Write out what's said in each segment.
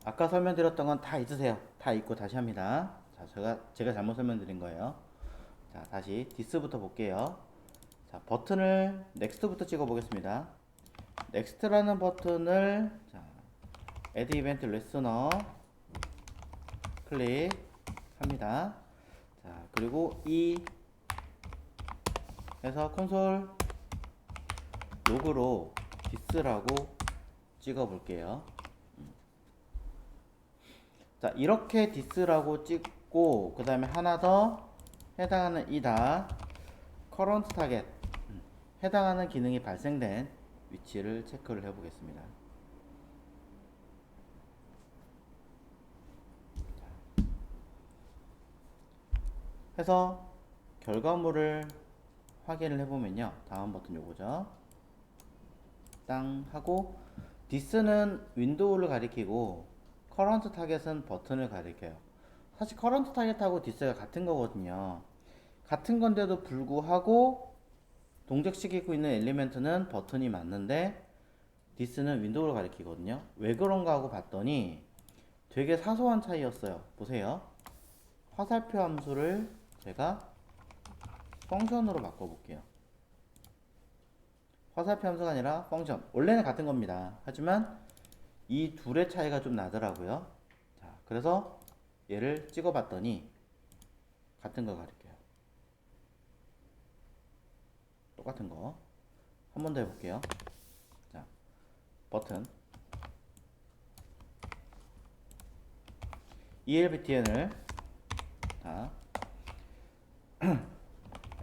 아까 설명드렸던 건 다 잊으세요. 다 잊고 다시 합니다. 자, 제가 잘못 설명드린 거예요. 자, 다시 디스부터 볼게요. 자, 버튼을 넥스트부터 찍어 보겠습니다. 넥스트라는 버튼을 자, add event listener 클릭합니다. 자, 그리고 이 해서 콘솔 로그로 디스라고 찍어 볼게요. 자, 이렇게 디스라고 찍고 그 다음에 하나 더 해당하는 이다 current target 해당하는 기능이 발생된 위치를 체크를 해 보겠습니다. 해서 결과물을 확인을 해보면요, 다음 버튼 요거죠. 땅 하고 디스는 윈도우를 가리키고 커런트 타겟은 버튼을 가리켜요. 사실 커런트 타겟하고 디스가 같은 거거든요. 같은 건데도 불구하고 동작시키고 있는 엘리멘트는 버튼이 맞는데 디스는 윈도우를 가리키거든요. 왜 그런가 하고 봤더니 되게 사소한 차이였어요. 보세요. 화살표 함수를 제가 펑션으로 바꿔볼게요. 화살표 함수가 아니라 펑션. 원래는 같은 겁니다. 하지만 이 둘의 차이가 좀 나더라고요. 자, 그래서 얘를 찍어봤더니 같은 거 가릴게요. 똑같은 거. 한 번 더 해볼게요. 자, 버튼. ELBTN을 자,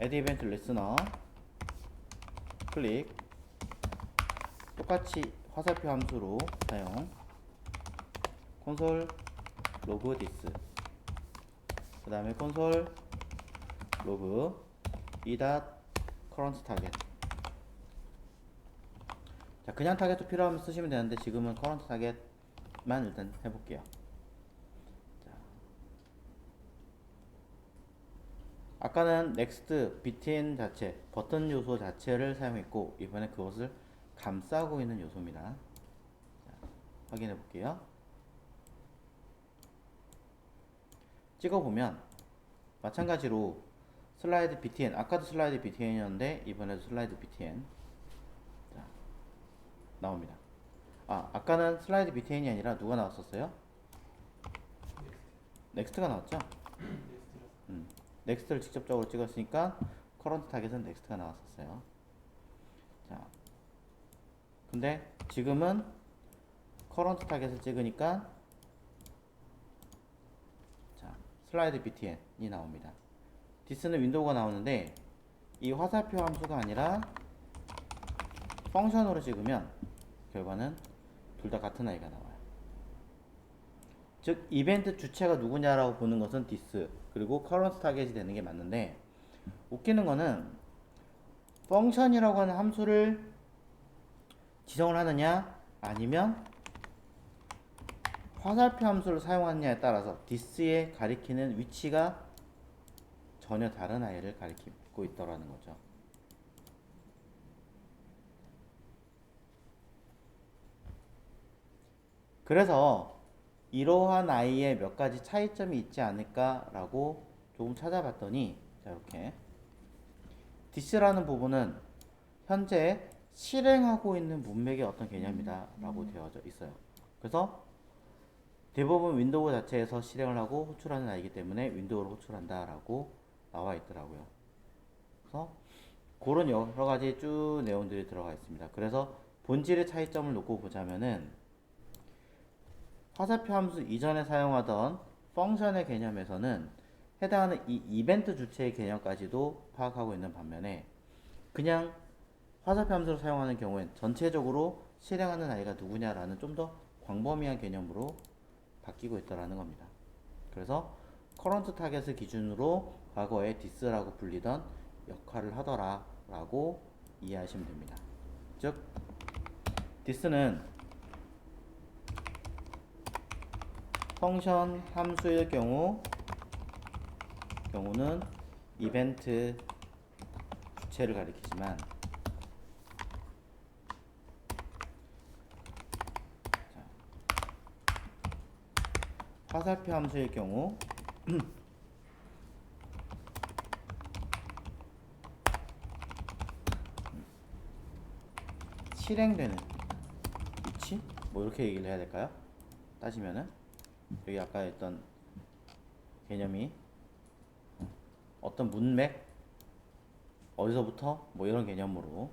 add event listener 클릭. 똑같이 화살표 함수로 사용. 콘솔 로그 디스. 그 다음에 콘솔 로그 이닷 커런트 타겟. 자, 그냥 타겟도 필요하면 쓰시면 되는데 지금은 커런트 타겟만 일단 해볼게요. 자, 아까는 넥스트 btn 자체 버튼 요소 자체를 사용했고 이번에 그것을 감싸고 있는 요소입니다. 자, 확인해 볼게요. 찍어보면 마찬가지로 슬라이드 btn, 아까도 슬라이드 btn이었는데 이번에도 슬라이드 btn 자, 나옵니다. 아까는 슬라이드 btn이 아니라 누가 나왔었어요? 넥스트가 나왔죠? 넥스트를 직접적으로 찍었으니까 커런트 타겟은 넥스트가 나왔었어요. 자, 근데 지금은 커런트 타겟을 찍으니까 자, 슬라이드 btn이 나옵니다. 디스는 윈도우가 나오는데 이 화살표 함수가 아니라 펑션으로 찍으면 결과는 둘 다 같은 아이가 나와요. 즉 이벤트 주체가 누구냐라고 보는 것은 디스 그리고 커런트 타겟이 되는 게 맞는데 웃기는 거는 펑션이라고 하는 함수를 지정을 하느냐 아니면 화살표 함수를 사용하느냐에 따라서 디스에 가리키는 위치가 전혀 다른 아이를 가리키고 있더라는 거죠. 그래서 이러한 아이의 몇 가지 차이점이 있지 않을까라고 조금 찾아봤더니 자, 이렇게 디스라는 부분은 현재 실행하고 있는 문맥의 어떤 개념이다 라고 되어져 있어요. 그래서 대부분 윈도우 자체에서 실행을 하고 호출하는 아이기 때문에 윈도우를 호출한다 라고 나와 있더라고요. 그래서 그런 여러 가지 쭉 내용들이 들어가 있습니다. 그래서 본질의 차이점을 놓고 보자면은 화살표 함수 이전에 사용하던 펑션의 개념에서는 해당하는 이 이벤트 주체의 개념까지도 파악하고 있는 반면에 그냥 화살표 함수를 사용하는 경우엔 전체적으로 실행하는 아이가 누구냐라는 좀 더 광범위한 개념으로 바뀌고 있다는 겁니다. 그래서 커런트 타겟을 기준으로 과거에 디스라고 불리던 역할을 하더라 라고 이해하시면 됩니다. 즉 디스는 펑션 함수일 경우는 이벤트 주체를 가리키지만 화살표 함수일 경우 실행되는 위치? 뭐 이렇게 얘기를 해야 될까요? 따지면은 여기 아까 했던 개념이 어떤 문맥 어디서부터 뭐 이런 개념으로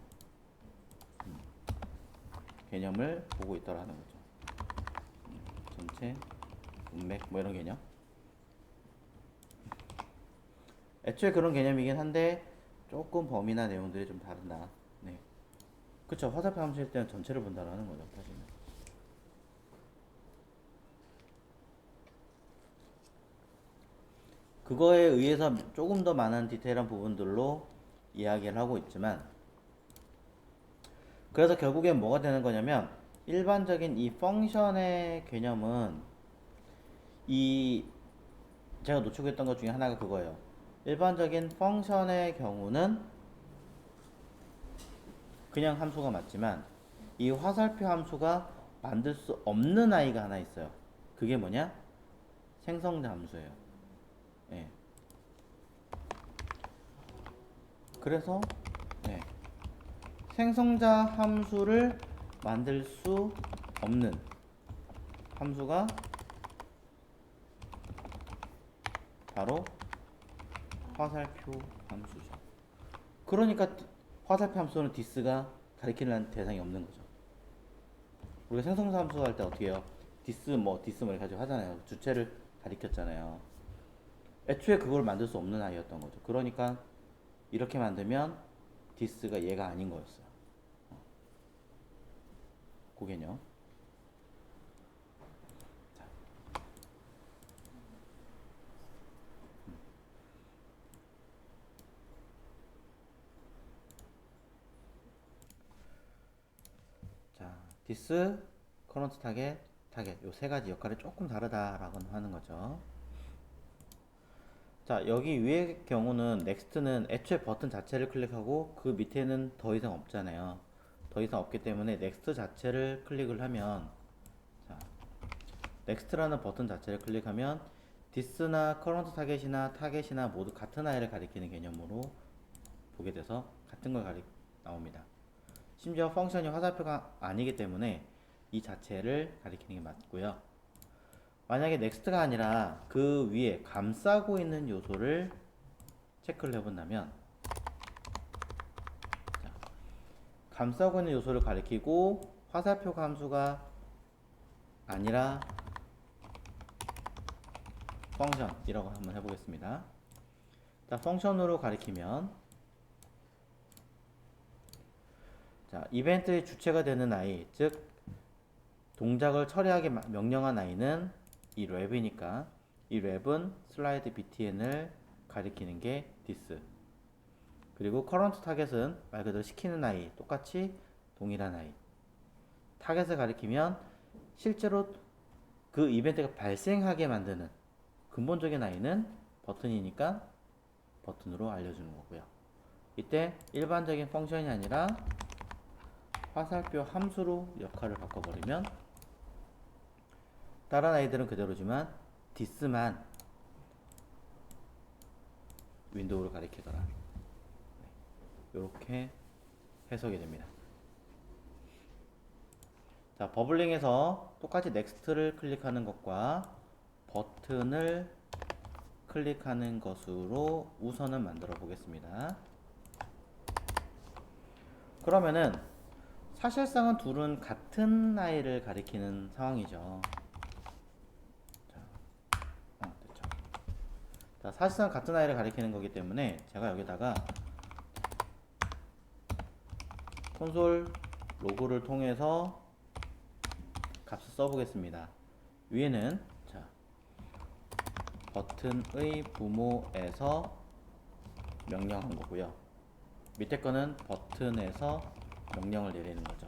개념을 보고 있더라는 거죠. 전체 문맥 뭐 이런 개념. 애초에 그런 개념이긴 한데 조금 범위나 내용들이 좀 다르다. 네. 그쵸. 화살표 함수일 때는 전체를 본다라는 거죠. 사실은. 그거에 의해서 조금 더 많은 디테일한 부분들로 이야기를 하고 있지만, 그래서 결국엔 뭐가 되는 거냐면 일반적인 이 펑션의 개념은 이 제가 놓치고 있던 것 중에 하나가 그거예요. 일반적인 펑션의 경우는 그냥 함수가 맞지만 이 화살표 함수가 만들 수 없는 아이가 하나 있어요. 그게 뭐냐? 생성자 함수예요. 예. 그래서 네. 생성자 함수를 만들 수 없는 함수가 바로 화살표 함수죠. 그러니까 화살표 함수는 디스가 가리키는 대상이 없는 거죠. 우리가 생성자 함수 할 때 어떻게 해요? 디스 뭐 이렇게 가지고 하잖아요. 주체를 가리켰잖아요. 애초에 그걸 만들 수 없는 아이였던 거죠. 그러니까 이렇게 만들면 디스가 얘가 아닌 거였어요. 그 개념. 자, 디스, 커런트 타겟, 요 세 가지 역할이 조금 다르다라고 하는 거죠. 자, 여기 위의 경우는 넥스트는 애초에 버튼 자체를 클릭하고 그 밑에는 더 이상 없잖아요. 더 이상 없기 때문에 넥스트 자체를 클릭을 하면, 자, 넥스트라는 버튼 자체를 클릭하면 디스나 커런트 타겟이나 모두 같은 아이를 가리키는 개념으로 보게 돼서 같은 걸 나옵니다. 심지어 펑션이 화살표가 아니기 때문에 이 자체를 가리키는 게 맞고요. 만약에 넥스트가 아니라 그 위에 감싸고 있는 요소를 체크를 해본다면, 자, 감싸고 있는 요소를 가리키고 화살표 함수가 아니라 펑션이라고 한번 해보겠습니다. 자, 펑션으로 가리키면, 자, 이벤트의 주체가 되는 아이, 즉 동작을 처리하게 명령한 아이는 이 랩이니까 이 랩은 슬라이드 btn을 가리키는 게 디스. 그리고 커런트 타겟은 말 그대로 시키는 아이, 똑같이 동일한 아이. 타겟을 가리키면 실제로 그 이벤트가 발생하게 만드는 근본적인 아이는 버튼이니까 버튼으로 알려주는 거고요. 이때 일반적인 펑션이 아니라 화살표 함수로 역할을 바꿔버리면 다른 아이들은 그대로지만 디스만 윈도우를 가리키더라. 이렇게 해석이 됩니다. 자, 버블링에서 똑같이 넥스트를 클릭하는 것과 버튼을 클릭하는 것으로 우선은 만들어 보겠습니다. 그러면은 사실상은 둘은 같은 아이를 가리키는 상황이죠. 됐죠. 자, 사실상 같은 아이를 가리키는 거기 때문에 제가 여기다가 콘솔 로그를 통해서 값을 써보겠습니다. 위에는 자, 버튼의 부모에서 명령한 거고요. 밑에 거는 버튼에서 명령을 내리는 거죠.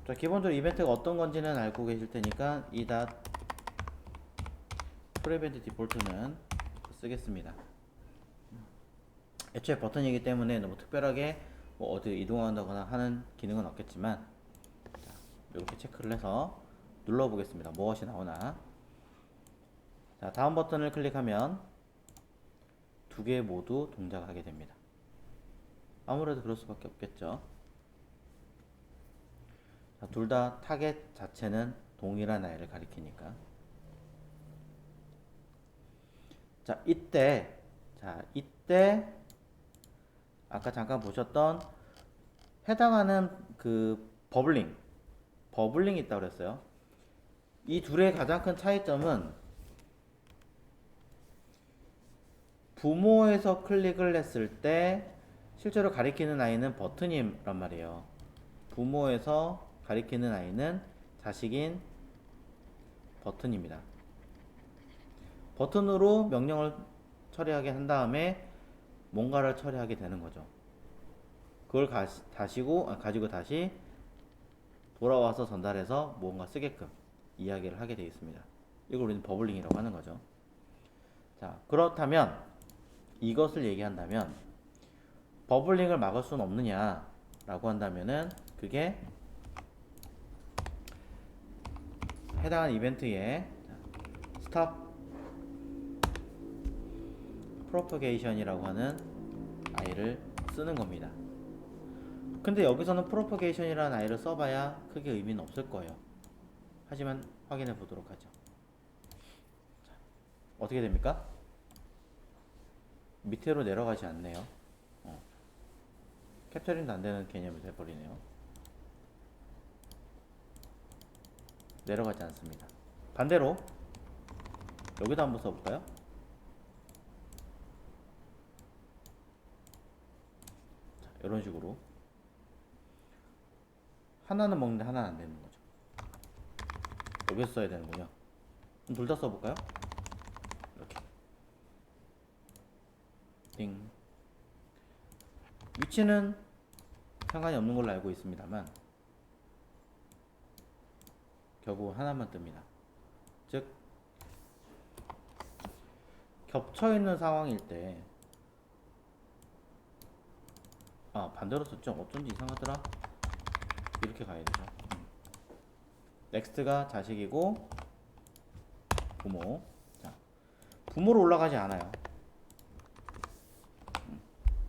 자, 기본적으로 이벤트가 어떤 건지는 알고 계실 테니까 이 프리벤트 디폴트는 쓰겠습니다. 애초에 버튼이기 때문에 너무 특별하게 뭐 어디 이동한다거나 하는 기능은 없겠지만, 자, 이렇게 체크를 해서 눌러보겠습니다. 무엇이 나오나. 자, 다음 버튼을 클릭하면 두 개 모두 동작하게 됩니다. 아무래도 그럴 수밖에 없겠죠. 둘 다 타겟 자체는 동일한 아이를 가리키니까. 이때 아까 잠깐 보셨던 해당하는 그 버블링이 있다고 그랬어요. 이 둘의 가장 큰 차이점은 부모에서 클릭을 했을 때 실제로 가리키는 아이는 버튼이란 말이에요. 부모에서 가리키는 아이는 자식인 버튼입니다. 버튼으로 명령을 처리하게 한 다음에 뭔가를 처리하게 되는 거죠. 그걸 가지고 다시 돌아와서 전달해서 무언가 쓰게끔 이야기를 하게 되어 있습니다. 이걸 우리는 버블링이라고 하는 거죠. 자, 그렇다면 이것을 얘기한다면 버블링을 막을 수는 없느냐라고 한다면은 그게 해당하는 이벤트에 stop propagation이라고 하는 아이를 쓰는 겁니다. 근데 여기서는 propagation이라는 아이를 써봐야 크게 의미는 없을 거예요. 하지만 확인해 보도록 하죠. 자, 어떻게 됩니까? 밑으로 내려가지 않네요. 캡처링도 안 되는 개념이 돼버리네요. 내려가지 않습니다. 반대로 여기도 한번 써볼까요? 자, 이런 식으로 하나는 먹는데 하나는 안 되는 거죠. 여기서 써야 되는군요. 그럼 둘 다 써볼까요? 이렇게 띵. 위치는 상관이 없는 걸로 알고 있습니다만 결국 하나만 뜹니다. 즉 겹쳐있는 상황일 때 반대로 썼죠. 어쩐지 이상하더라. 이렇게 가야 되죠. 넥스트가 자식이고 부모. 자, 부모로 올라가지 않아요.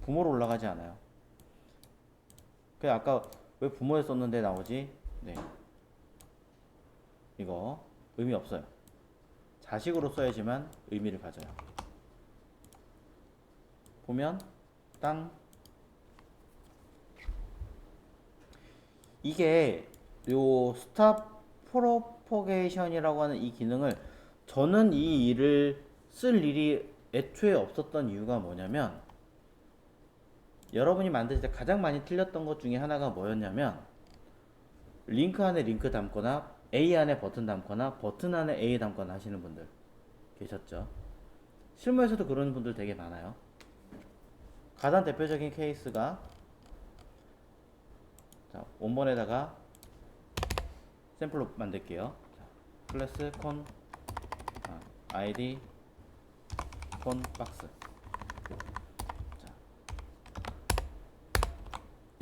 부모로 올라가지 않아요. 그 아까 왜 부모에 썼는데 나오지? 네, 이거 의미 없어요. 자식으로 써야지만 의미를 가져요. 보면 땅. 이게 요 스탑 프로포게이션이라고 하는 이 기능을 저는 이 일을 쓸 일이 애초에 없었던 이유가 뭐냐면 여러분이 만드실 때 가장 많이 틀렸던 것 중에 하나가 뭐였냐면 링크 안에 링크 담거나 A 안에 버튼 담거나 버튼 안에 A 담거나 하시는 분들 계셨죠. 실무에서도 그런 분들 되게 많아요. 가장 대표적인 케이스가 자, 원본에다가 샘플로 만들게요. 자, 클래스 콘 아이디 콘 박스. 자,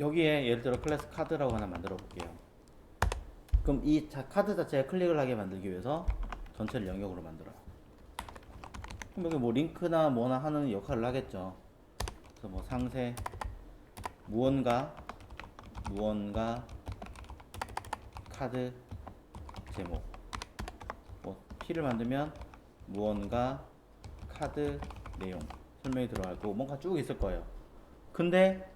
여기에 예를 들어 클래스 카드라고 하나 만들어 볼게요. 그럼 이 카드 자체에 클릭을 하게 만들기 위해서 전체를 영역으로 만들어요. 그럼 여기 뭐 링크나 뭐나 하는 역할을 하겠죠. 그래서 뭐 상세 무언가 카드 제목 뭐 키를 만들면 무언가 카드 내용 설명이 들어가고 뭔가 쭉 있을 거예요. 근데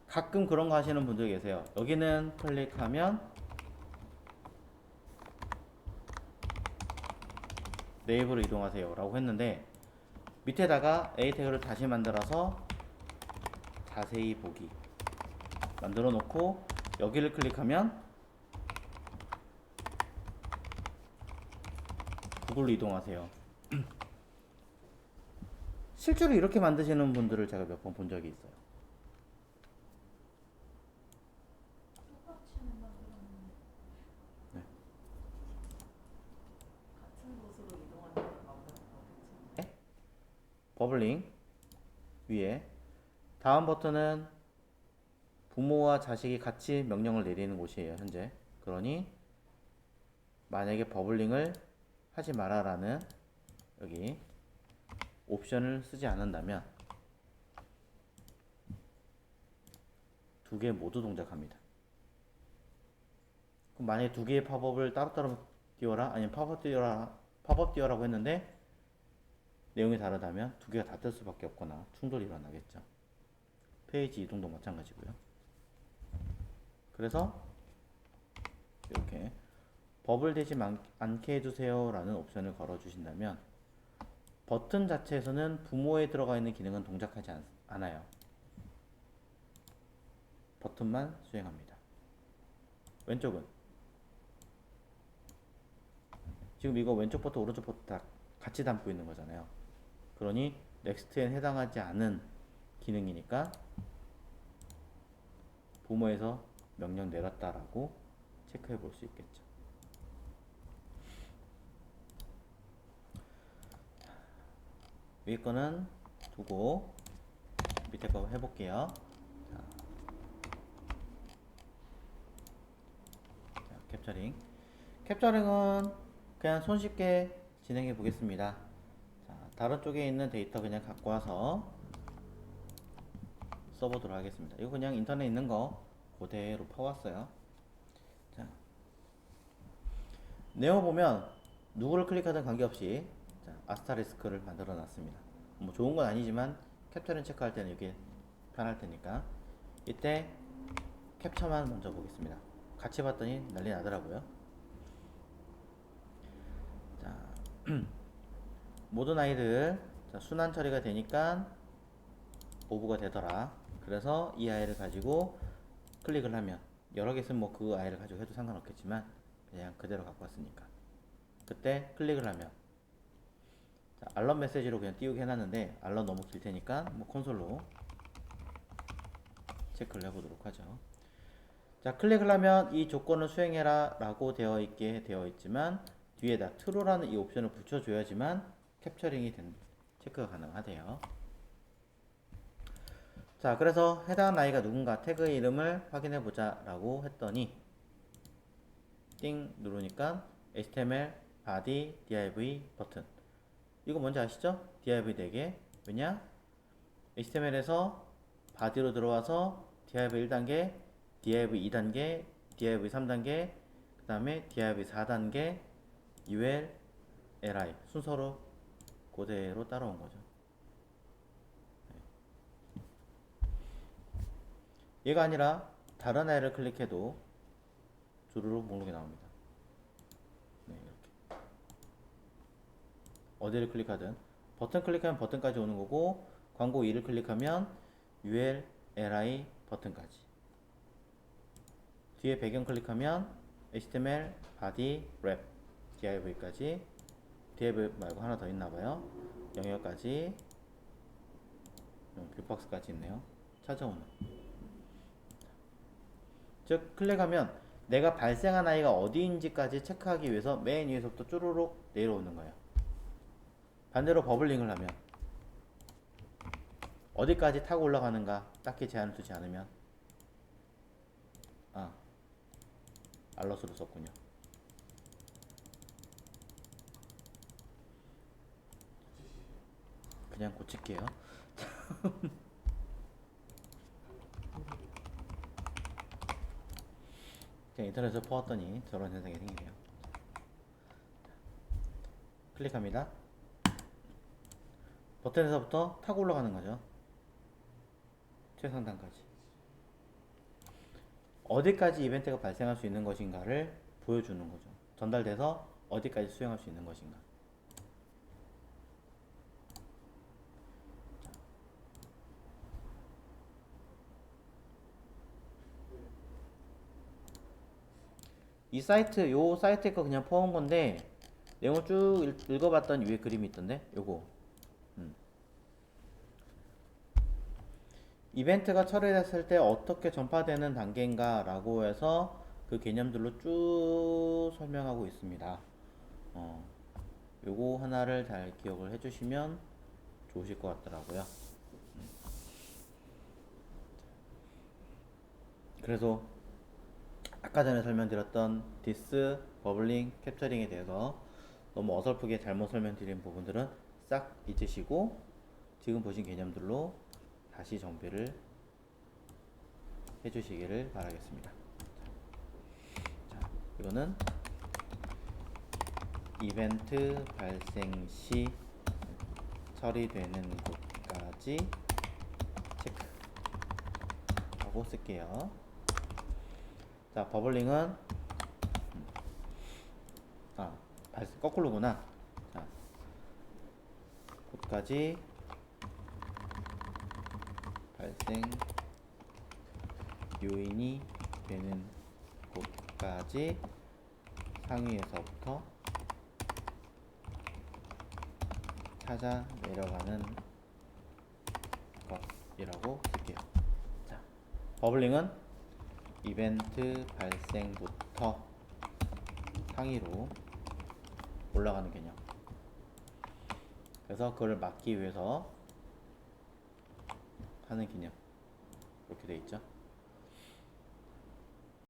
가끔 그런 거 하시는 분들 계세요. 여기는 클릭하면 네이버로 이동하세요 라고 했는데 밑에다가 A 태그를 다시 만들어서 자세히 보기 만들어 놓고 여기를 클릭하면 구글로 이동하세요. 실제로 이렇게 만드시는 분들을 제가 몇 번 본 적이 있어요. 네. 같은 곳으로 이동하는 방법은 네? 버블링 위에 다음 버튼은 부모와 자식이 같이 명령을 내리는 곳이에요. 현재. 그러니 만약에 버블링을 하지 마라라는 여기 옵션을 쓰지 않는다면 두 개 모두 동작합니다. 그럼 만약에 두 개의 팝업을 따로따로 띄워라 아니면 팝업 띄워라고 했는데 내용이 다르다면 두 개가 다 뜰 수밖에 없거나 충돌이 일어나겠죠. 페이지 이동도 마찬가지고요. 그래서 이렇게 버블 되지 않게 해주세요 라는 옵션을 걸어 주신다면 버튼 자체에서는 부모에 들어가 있는 기능은 동작하지 않아요. 버튼만 수행합니다. 왼쪽은 지금 이거 왼쪽 버튼 오른쪽 버튼 다 같이 담고 있는 거잖아요. 그러니 넥스트엔 해당하지 않은 기능이니까 부모에서 명령 내렸다라고 체크해 볼 수 있겠죠. 위에 거는 두고 밑에 거 해볼게요. 자, 캡처링. 캡처링은 그냥 손쉽게 진행해 보겠습니다. 자, 다른 쪽에 있는 데이터 그냥 갖고 와서 써보도록 하겠습니다. 이거 그냥 인터넷에 있는 거 그대로 퍼왔어요. 자, 내용 보면 누구를 클릭하든 관계없이 자, 아스타리스크를 만들어 놨습니다. 뭐 좋은 건 아니지만 캡처링 체크할 때는 이게 편할 테니까 이때 캡처만 먼저 보겠습니다. 같이 봤더니 난리 나더라고요. 자, 모든 아이들 자, 순환 처리가 되니까 오브가 되더라. 그래서 이 아이를 가지고 클릭을 하면 여러 개 있으면 뭐 그 아이를 가지고 해도 상관없겠지만 그냥 그대로 갖고 왔으니까 그때 클릭을 하면 자, 알람 메시지로 그냥 띄우게 해놨는데 알람 너무 길 테니까 뭐 콘솔로 체크를 해보도록 하죠. 자, 클릭을 하면 이 조건을 수행해라 라고 되어 있게 되어 있지만 뒤에다 true라는 이 옵션을 붙여줘야지만 캡처링이 체크가 가능하대요. 자, 그래서 해당하는 아이가 누군가 태그의 이름을 확인해 보자 라고 했더니 띵 누르니까 HTML body div 버튼 이거 뭔지 아시죠? div 4개 왜냐? HTML에서 body로 들어와서 div 1단계 div 2단계 div 3단계 그 다음에 div 4단계 ul li 순서로 그대로 따라온 거죠. 얘가 아니라 다른 아이를 클릭해도 주르륵 목록이 나옵니다. 네, 이렇게. 어디를 클릭하든 버튼 클릭하면 버튼까지 오는 거고 광고 2를 클릭하면 ul, li 버튼까지 뒤에 배경 클릭하면 html, body, wrap, div까지 div 말고 하나 더 있나봐요. 영역까지 뷰박스까지 있네요. 찾아오는 즉 클릭하면 내가 발생한 아이가 어디인지까지 체크하기 위해서 맨 위에서부터 쭈루룩 내려오는 거예요. 반대로 버블링을 하면 어디까지 타고 올라가는가 딱히 제한을 두지 않으면 알러스를 썼군요. 그냥 고칠게요. 그냥 인터넷에서 퍼왔더니 저런 현상이 생기네요. 클릭합니다. 버튼에서부터 타고 올라가는 거죠. 최상단까지. 어디까지 이벤트가 발생할 수 있는 것인가를 보여주는 거죠. 전달돼서 어디까지 수행할 수 있는 것인가. 이 사이트, 요 사이트에 거 그냥 퍼온 건데 내용을 쭉 읽어봤더니 위에 그림이 있던데 요거 이벤트가 처리됐을 때 어떻게 전파되는 단계인가 라고 해서 그 개념들로 쭉 설명하고 있습니다. 요거 하나를 잘 기억을 해주시면 좋으실 것 같더라고요. 그래서 아까 전에 설명드렸던 디스, 버블링, 캡처링에 대해서 너무 어설프게 잘못 설명드린 부분들은 싹 잊으시고 지금 보신 개념들로 다시 정비를 해주시기를 바라겠습니다. 자, 이거는 이벤트 발생 시 처리되는 곳까지 체크하고 쓸게요. 자, 버블링은 거꾸로구나. 자, 곳까지 발생 요인이 되는 곳까지 상위에서부터 찾아 내려가는 것이라고 쓸게요. 자, 버블링은 이벤트 발생부터 상위로 올라가는 개념. 그래서 그걸 막기 위해서 하는 개념. 이렇게 돼 있죠.